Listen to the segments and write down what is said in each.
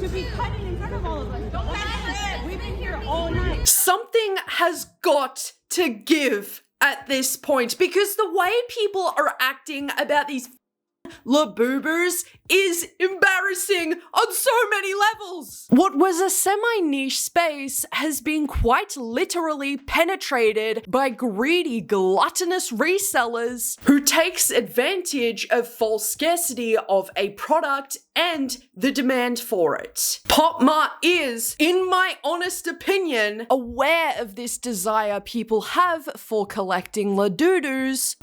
To be cutting in front of all of us. Don't let it. We've been here all night. Something has got to give at this point, because the way people are acting about these Labubus is embarrassing on so many levels. What was a semi-niche space has been quite literally penetrated by greedy, gluttonous resellers who takes advantage of false scarcity of a product and the demand for it. Pop Mart is, in my honest opinion, aware of this desire people have for collecting Labubus.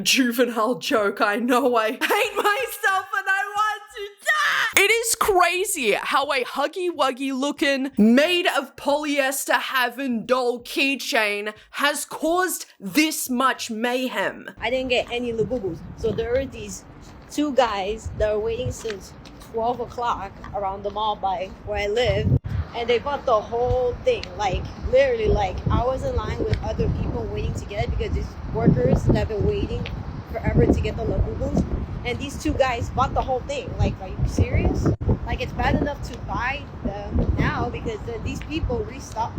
Juvenile joke, I know I hate myself and I want to die! It is crazy how a Huggy Wuggy looking, made of polyester having doll keychain has caused this much mayhem. I didn't get any Labubus, so there are these two guys that are waiting since 12 o'clock around the mall by where I live, and they bought the whole thing. Like, literally, like, I was in line with other people waiting to get it because these workers that have been waiting forever to get the Labubus, and these two guys bought the whole thing. Like, are you serious? Like, it's bad enough to buy them now because these people resell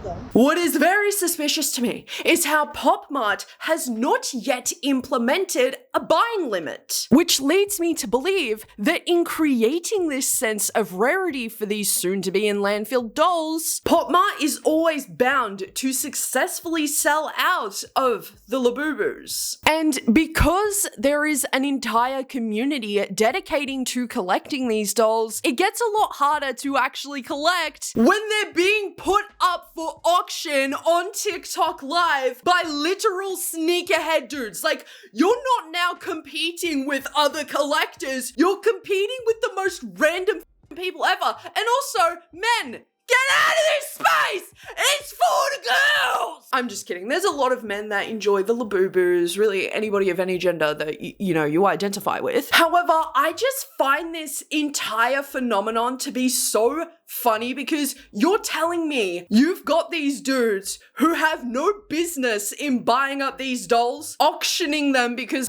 them. What is very suspicious to me is how Pop Mart has not yet implemented a buying limit, which leads me to believe that in creating this sense of rarity for these soon-to-be in landfill dolls, Pop Mart is always bound to successfully sell out of the Labubus. And because there is an entire community dedicating to collecting these dolls, it gets a lot harder to actually collect when they're being put up for auction on TikTok Live by literal sneakerhead dudes. Like, you're not now competing with other collectors, you're competing with the most random people ever. And also, men, get out of this space! It's for the girls! I'm just kidding. There's a lot of men that enjoy the Labubus, really anybody of any gender that, you identify with. However, I just find this entire phenomenon to be so funny because you're telling me you've got these dudes who have no business in buying up these dolls, auctioning them because,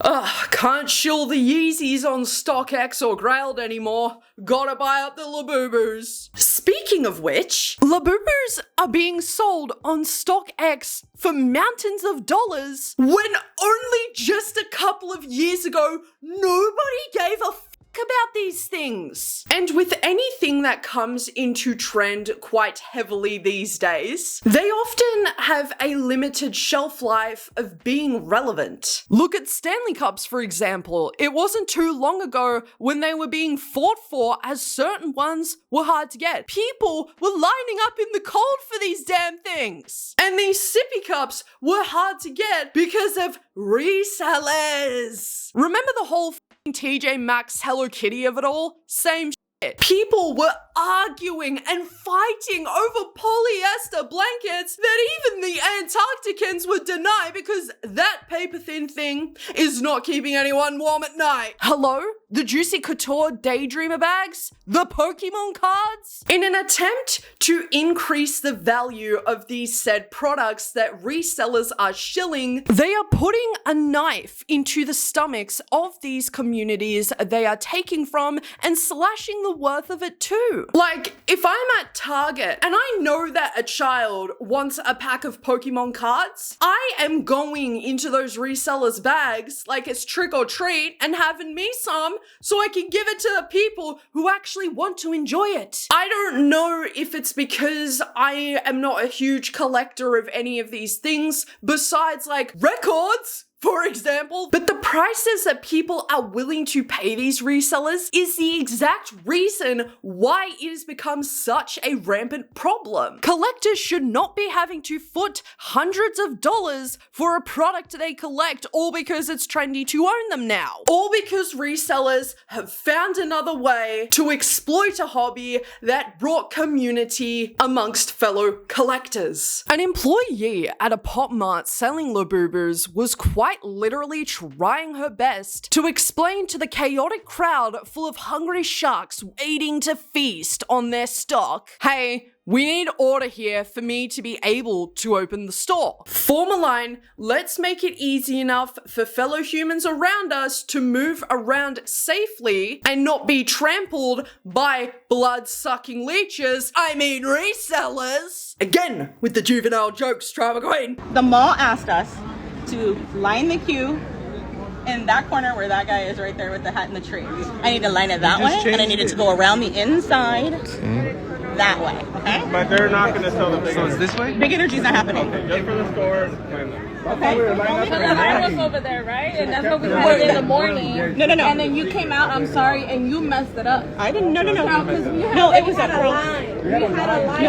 can't shill the Yeezys on StockX or Grailed anymore. Gotta buy up the Labubus. Speaking of which, Labubus are being sold on StockX for mountains of dollars when only just a couple of years ago, nobody gave a about these things. And with anything that comes into trend quite heavily these days, they often have a limited shelf life of being relevant. Look at Stanley Cups, for example. It wasn't too long ago when they were being fought for as certain ones were hard to get. People were lining up in the cold for these damn things. And these sippy cups were hard to get because of resellers. Remember the whole TJ Maxx Hello Kitty of it all? Same shit. People were arguing and fighting over polyester blankets that even the Antarcticans would deny because that paper thin thing is not keeping anyone warm at night. Hello? The Juicy Couture Daydreamer bags? The Pokemon cards? In an attempt to increase the value of these said products that resellers are shilling, they are putting a knife into the stomachs of these communities they are taking from and slashing the worth of it too. Like, if I'm at Target and I know that a child wants a pack of Pokemon cards, I am going into those resellers' bags like it's trick or treat and having me some so I can give it to the people who actually want to enjoy it. I don't know if it's because I am not a huge collector of any of these things besides like records, for example, but the prices that people are willing to pay these resellers is the exact reason why it has become such a rampant problem. Collectors should not be having to foot hundreds of dollars for a product they collect all because it's trendy to own them now. All because resellers have found another way to exploit a hobby that brought community amongst fellow collectors. An employee at a Pop Mart selling Labubus was quite literally trying her best to explain to the chaotic crowd full of hungry sharks waiting to feast on their stock, hey, we need order here for me to be able to open the store. Form a line, let's make it easy enough for fellow humans around us to move around safely and not be trampled by blood-sucking leeches, I mean resellers. Again, with the juvenile jokes, Drama Queen. The mall asked us to line the queue in that corner where that guy is right there with the hat and the tree. I need to line it that way, and I needed to go around the inside that way, okay? But they're not going to sell them. So it's this way? Big energy's not happening. Okay, just for the store. Okay. I was over there, right? And that's what we had in the morning. No. And then you came out, I'm sorry, and you messed it up. I didn't, no. No, It was that girl. We had a line.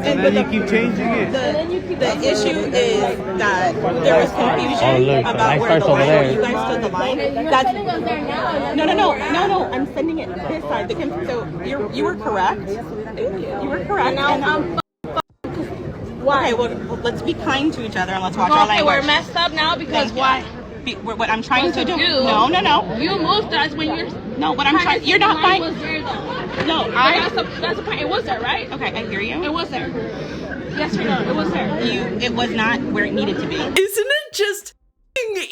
And then you keep changing it. The issue is that there was confusion about where the line, where you guys stood the line. That's Sending us there now. no. I'm sending it this side. So you were correct. You were correct. Now Why? Well, let's be kind to each other and let's watch our okay, language. we're messed up now because why? What I'm trying to do? You. No. You moved us when you're. No, what I'm trying. You're not fine. Was there though. No, That's the point. It was there, right? Okay, I hear you. It was there. Yes or no? It was there. It was not where it needed to be. Isn't it just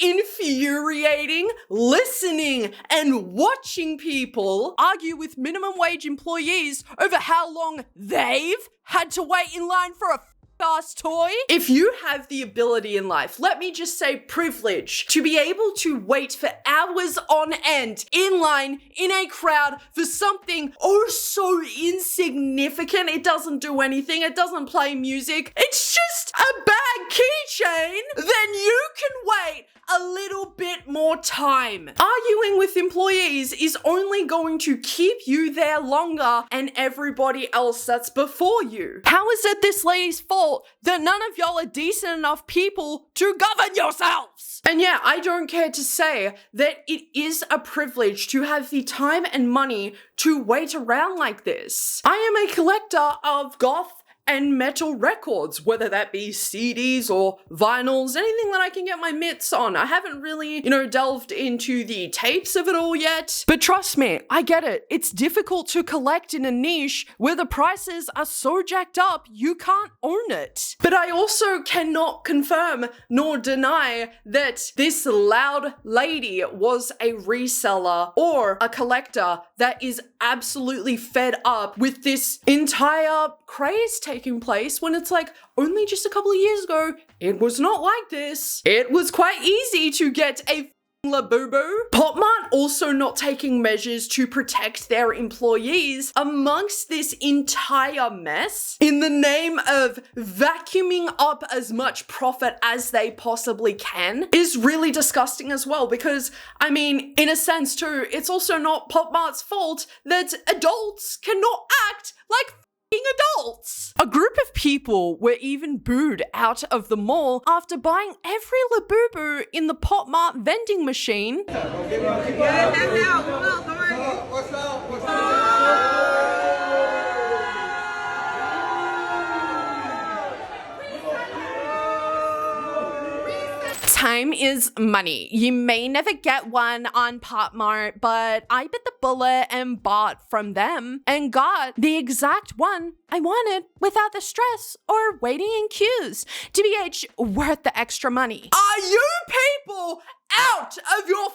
infuriating listening and watching people argue with minimum wage employees over how long they've had to wait in line for a ass toy? If you have the ability in life, let me just say privilege, to be able to wait for hours on end in line in a crowd for something oh so insignificant, it doesn't do anything, it doesn't play music, it's just a bag keychain, then you can wait a little bit more time. Arguing with employees is only going to keep you there longer and everybody else that's before you. How is it this lady's fault that none of y'all are decent enough people to govern yourselves? And yeah, I don't care to say that it is a privilege to have the time and money to wait around like this. I am a collector of goth and metal records, whether that be CDs or vinyls, anything that I can get my mitts on. I haven't really, delved into the tapes of it all yet. But trust me, I get it. It's difficult to collect in a niche where the prices are so jacked up, you can't own it. But I also cannot confirm nor deny that this loud lady was a reseller or a collector that is absolutely fed up with this entire craze taking place when it's like only just a couple of years ago it was not like this. It was quite easy to get a Labubu. Pop Mart also not taking measures to protect their employees amongst this entire mess in the name of vacuuming up as much profit as they possibly can is really disgusting as well, because I mean, in a sense too, it's also not Pop Mart's fault that adults cannot act like adults. A group of people were even booed out of the mall after buying every Labubu in the Pop Mart vending machine. Time is money. You may never get one on Pop Mart, but I bit the bullet and bought from them and got the exact one I wanted without the stress or waiting in queues. TBH, worth the extra money. Are you people out of your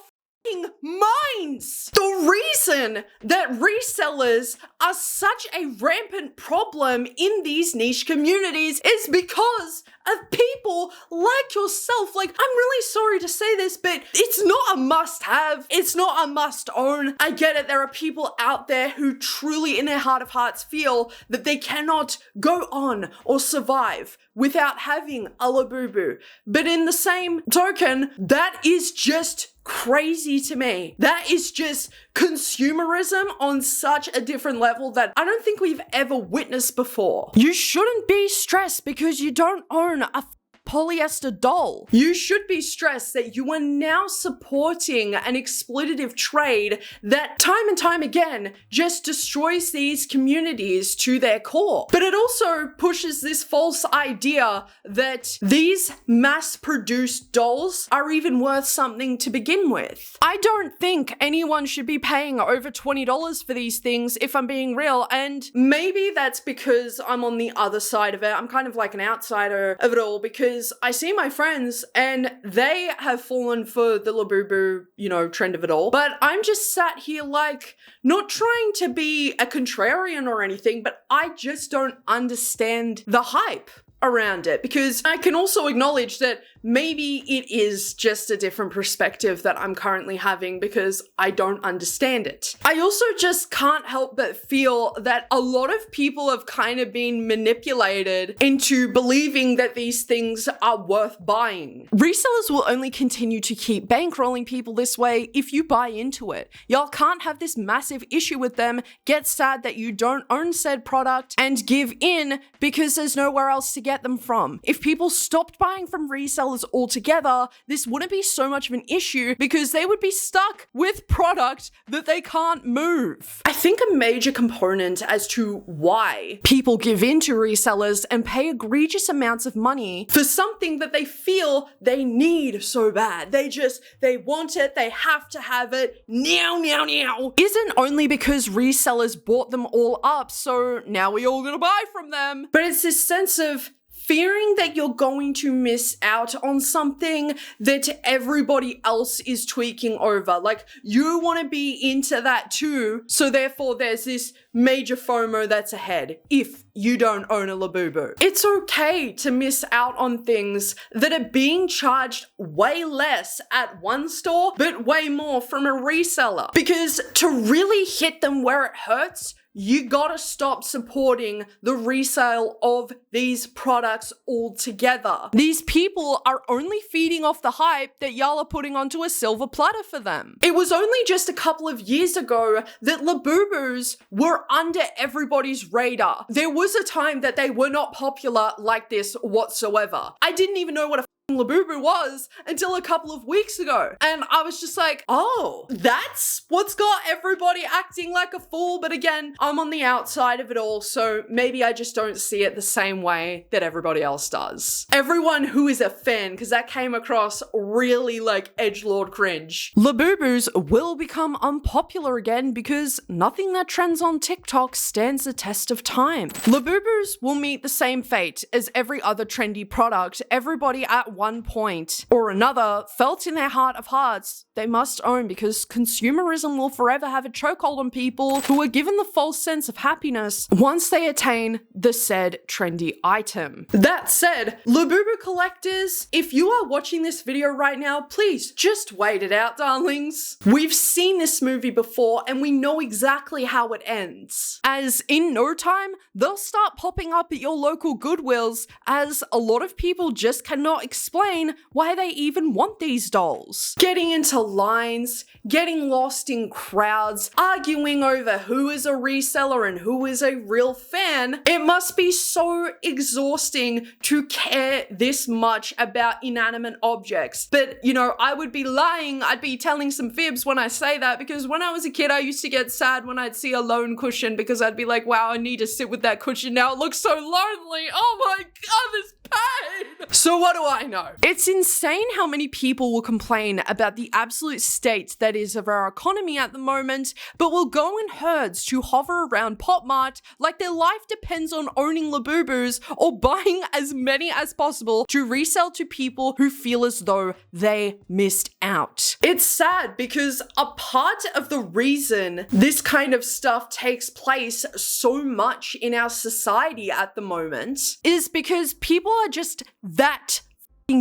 minds? The reason that resellers are such a rampant problem in these niche communities is because of people like yourself. Like, I'm really sorry to say this, but it's not a must-have. It's not a must-own. I get it. There are people out there who truly in their heart of hearts feel that they cannot go on or survive without having a Labubu. But in the same token, that is just crazy to me. That is just consumerism on such a different level that I don't think we've ever witnessed before. You shouldn't be stressed because you don't own a polyester doll. You should be stressed that you are now supporting an exploitative trade that time and time again just destroys these communities to their core. But it also pushes this false idea that these mass-produced dolls are even worth something to begin with. I don't think anyone should be paying over $20 for these things, if I'm being real, and maybe that's because I'm on the other side of it. I'm kind of like an outsider of it all because I see my friends and they have fallen for the Labubu, trend of it all. But I'm just sat here like, not trying to be a contrarian or anything, but I just don't understand the hype around it, because I can also acknowledge that maybe it is just a different perspective that I'm currently having because I don't understand it. I also just can't help but feel that a lot of people have kind of been manipulated into believing that these things are worth buying. Resellers will only continue to keep bankrolling people this way if you buy into it. Y'all can't have this massive issue with them, get sad that you don't own said product, and give in because there's nowhere else to get them from. If people stopped buying from resellers altogether, this wouldn't be so much of an issue because they would be stuck with product that they can't move. I think a major component as to why people give in to resellers and pay egregious amounts of money for something that they feel they need so bad. They want it, they have to have it, now, isn't only because resellers bought them all up, so now we all gonna buy from them. But it's this sense of fearing that you're going to miss out on something that everybody else is tweaking over. Like, you want to be into that too, so therefore there's this major FOMO that's ahead if you don't own a Labubu. It's okay to miss out on things that are being charged way less at one store, but way more from a reseller. Because to really hit them where it hurts, you gotta stop supporting the resale of these products altogether. These people are only feeding off the hype that y'all are putting onto a silver platter for them. It was only just a couple of years ago that Labubus were under everybody's radar. There was a time that they were not popular like this whatsoever. I didn't even know what a Labubu was until a couple of weeks ago. And I was just like, oh, that's what's got everybody acting like a fool. But again, I'm on the outside of it all, so maybe I just don't see it the same way that everybody else does. Everyone who is a fan, because that came across really like edgelord cringe. Labubus will become unpopular again because nothing that trends on TikTok stands the test of time. Labubus will meet the same fate as every other trendy product. Everybody at one point or another felt in their heart of hearts they must own, because consumerism will forever have a chokehold on people who are given the false sense of happiness once they attain the said trendy item. That said, Labubu collectors, if you are watching this video right now, please just wait it out, darlings. We've seen this movie before and we know exactly how it ends. As in no time, they'll start popping up at your local Goodwills, as a lot of people just cannot explain why they even want these dolls. Getting into lines, getting lost in crowds, arguing over who is a reseller and who is a real fan. It must be so exhausting to care this much about inanimate objects. But, I would be lying, I'd be telling some fibs when I say that, because when I was a kid, I used to get sad when I'd see a lone cushion, because I'd be like, wow, I need to sit with that cushion now. It looks so lonely. Oh my God, this pain. So what do I know? It's insane how many people will complain about the absolute state that is of our economy at the moment, but will go in herds to hover around Pop Mart like their life depends on owning Labubus or buying as many as possible to resell to people who feel as though they missed out. It's sad because a part of the reason this kind of stuff takes place so much in our society at the moment is because people are just that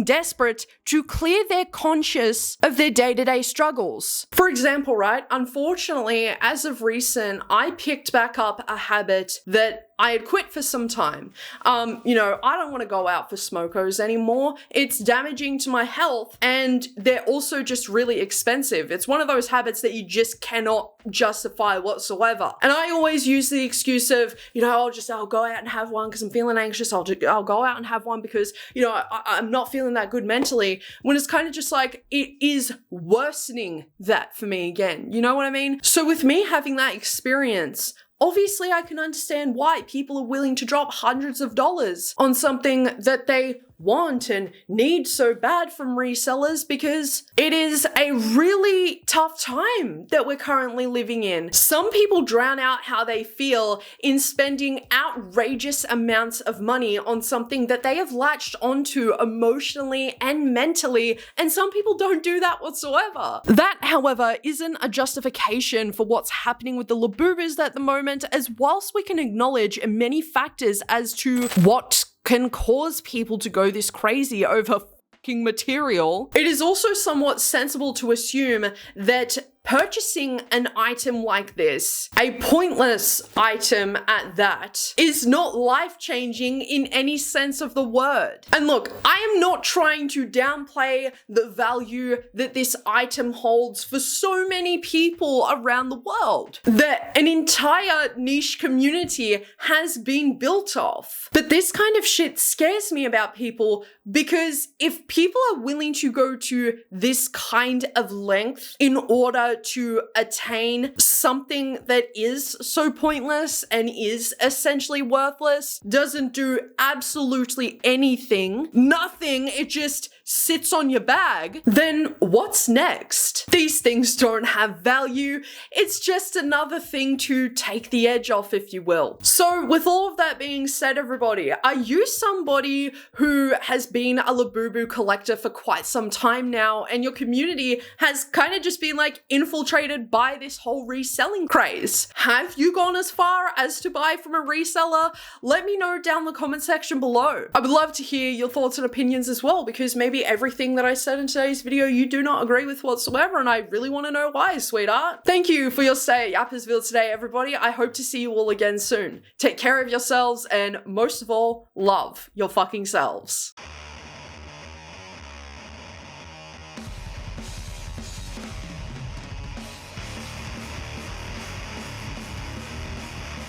desperate to clear their conscience of their day-to-day struggles. For example, right, unfortunately, as of recent, I picked back up a habit that I had quit for some time. You know, I don't want to go out for smokos anymore. It's damaging to my health, and they're also just really expensive. It's one of those habits that you just cannot justify whatsoever. And I always use the excuse of, you know, I'll go out and have one because I'm feeling anxious. I'll go out and have one because, you know, I'm not feeling that good mentally, when it's kind of just like, it is worsening that for me again. You know what I mean? So with me having that experience, obviously I can understand why people are willing to drop hundreds of dollars on something that they want and need so bad from resellers, because it is a really tough time that we're currently living in. Some people drown out how they feel in spending outrageous amounts of money on something that they have latched onto emotionally and mentally, and some people don't do that whatsoever. That, however, isn't a justification for what's happening with the Labubus at the moment, as whilst we can acknowledge many factors as to what can cause people to go this crazy over fucking material, it is also somewhat sensible to assume that purchasing an item like this, a pointless item at that, is not life-changing in any sense of the word. And look, I am not trying to downplay the value that this item holds for so many people around the world, that an entire niche community has been built off. But this kind of shit scares me about people, because if people are willing to go to this kind of length in order to attain something that is so pointless and is essentially worthless, doesn't do absolutely anything, nothing, it just sits on your bag, then what's next? These things don't have value. It's just another thing to take the edge off, if you will. So with all of that being said, everybody, are you somebody who has been a Labubu collector for quite some time now, and your community has kind of just been like infiltrated by this whole reselling craze? Have you gone as far as to buy from a reseller? Let me know down in the comment section below. I would love to hear your thoughts and opinions as well, because maybe everything that I said in today's video you do not agree with whatsoever, and I really want to know why, sweetheart. Thank you for your stay at Yappersville today, everybody. I hope to see you all again soon. Take care of yourselves, and most of all, love your fucking selves.